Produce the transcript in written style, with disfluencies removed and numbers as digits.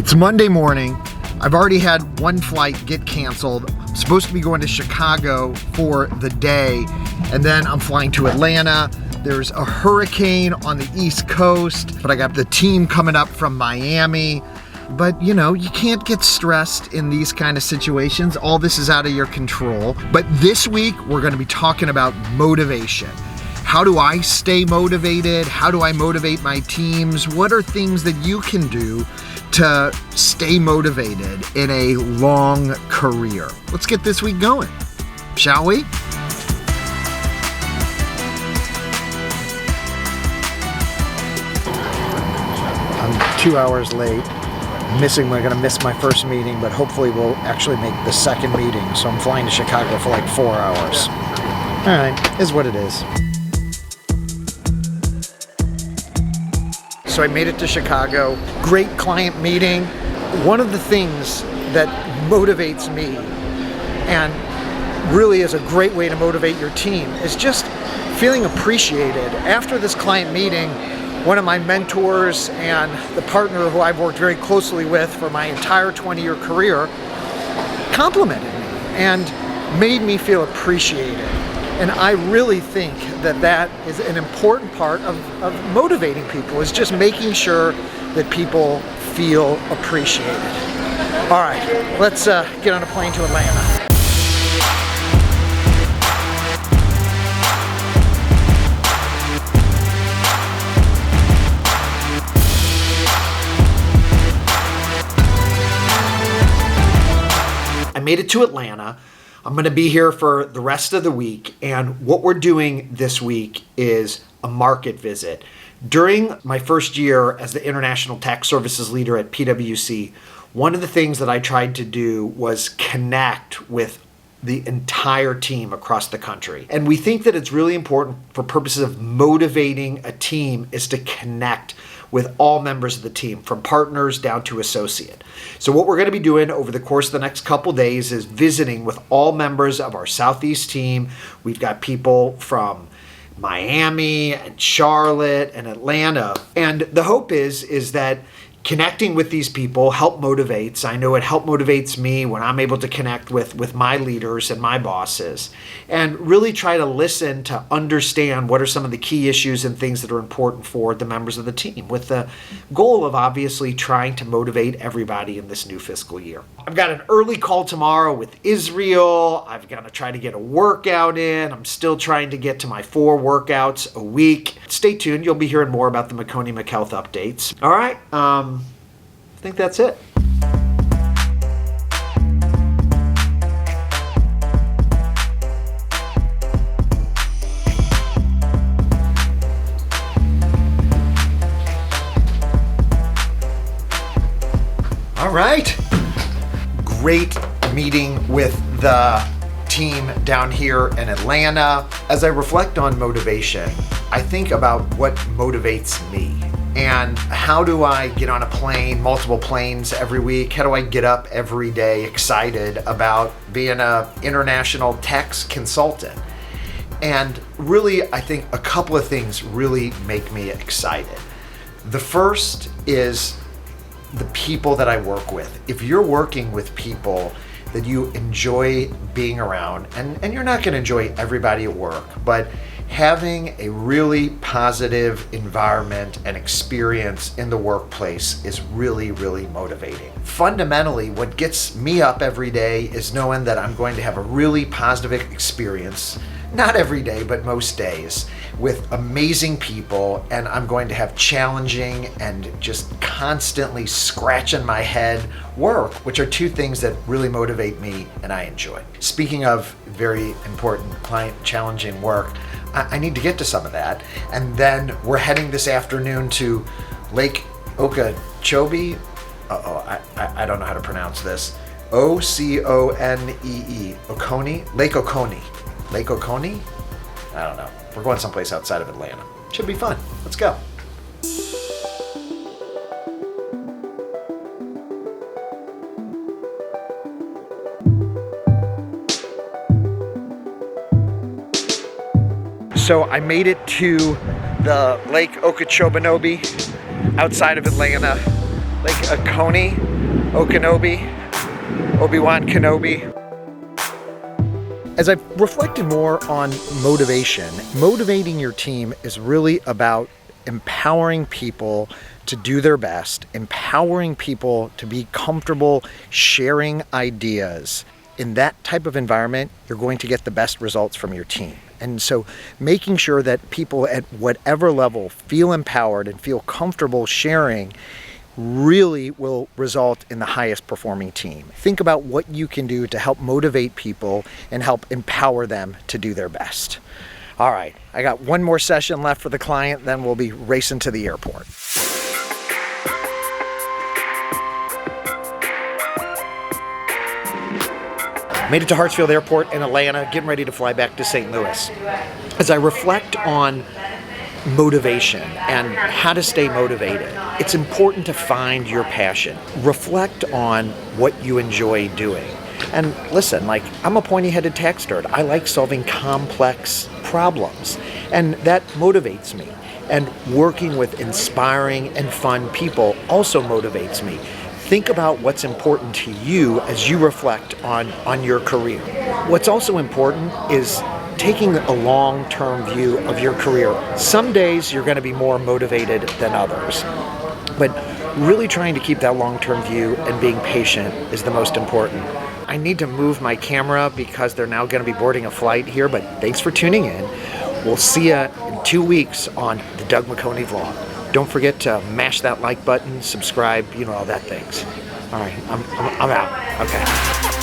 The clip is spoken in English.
It's Monday morning. I've already had one flight get canceled. I'm supposed to be going to Chicago for the day, and then I'm flying to Atlanta. There's a hurricane on the East Coast, but I got the team coming up from Miami. But you know, you can't get stressed in these kind of situations. All this is out of your control. But this week, we're going to be talking about motivation. How do I stay motivated? How do I motivate my teams? What are things that you can do to stay motivated in a long career? Let's get this week going, shall we? I'm 2 hours late. We're gonna miss my first meeting, but hopefully we'll actually make the second meeting. So I'm flying to Chicago for like 4 hours. All right, is what it is. So I made it to Chicago. Great client meeting. One of the things that motivates me and really is a great way to motivate your team is just feeling appreciated. After this client meeting, one of my mentors and the partner who I've worked very closely with for my entire 20-year career complimented me and made me feel appreciated. And I really think that that is an important part of motivating people, is just making sure that people feel appreciated. All right, let's get on a plane to Atlanta. I made it to Atlanta. I'm going to be here for the rest of the week, and what we're doing this week is a market visit. During my first year as the International Tax Services Leader at PwC, one of the things that I tried to do was connect with the entire team across the country. And we think that it's really important for purposes of motivating a team is to connect with all members of the team, from partners down to associate. So what we're going to be doing over the course of the next couple days is visiting with all members of our Southeast team. We've got people from Miami and Charlotte and Atlanta. And the hope is that connecting with these people motivates. I know it motivates me when I'm able to connect with my leaders and my bosses and really try to listen to understand what are some of the key issues and things that are important for the members of the team, with the goal of obviously trying to motivate everybody in this new fiscal year. I've got an early call tomorrow with Israel. I've got to try to get a workout in. I'm still trying to get to my 4 workouts a week. Stay tuned. You'll be hearing more about the McHoney McHealth updates. All right. I think that's it. All right. Great meeting with the team down here in Atlanta. As I reflect on motivation, I think about what motivates me. And how do I get on a plane, multiple planes every week? How do I get up every day excited about being an international tax consultant? And really, I think a couple of things really make me excited. The first is the people that I work with. If you're working with people that you enjoy being around, and you're not gonna enjoy everybody at work, but having a really positive environment and experience in the workplace is really, really motivating. Fundamentally, what gets me up every day is knowing that I'm going to have a really positive experience, not every day, but most days, with amazing people, and I'm going to have challenging and just constantly scratching my head work, which are two things that really motivate me and I enjoy. Speaking of very important client challenging work, I need to get to some of that. And then we're heading this afternoon to Lake Okeechobee. I don't know how to pronounce this. Oconee. Oconee? Lake Oconee. Lake Oconee? I don't know. We're going someplace outside of Atlanta. Should be fun. Let's go. So I made it to the Lake Okeechobee outside of Atlanta, Lake Oconee. Obi-Wan Kenobi. As I've reflected more on motivation, motivating your team is really about empowering people to do their best, empowering people to be comfortable sharing ideas. In that type of environment, you're going to get the best results from your team. And so making sure that people at whatever level feel empowered and feel comfortable sharing really will result in the highest performing team. Think about what you can do to help motivate people and help empower them to do their best. All right, I got one more session left for the client, then we'll be racing to the airport. Made it to Hartsfield Airport in Atlanta, getting ready to fly back to St. Louis. As I reflect on motivation and how to stay motivated, it's important to find your passion. Reflect on what you enjoy doing. And listen, I'm a pointy-headed tax nerd. I like solving complex problems, and that motivates me. And working with inspiring and fun people also motivates me. Think about what's important to you as you reflect on your career. What's also important is taking a long-term view of your career. Some days you're going to be more motivated than others, but really trying to keep that long-term view and being patient is the most important. I need to move my camera because they're now going to be boarding a flight here, but thanks for tuning in. We'll see you in 2 weeks on the Doug McHoney vlog. Don't forget to mash that like button, subscribe, all that things. All right, I'm out. Okay.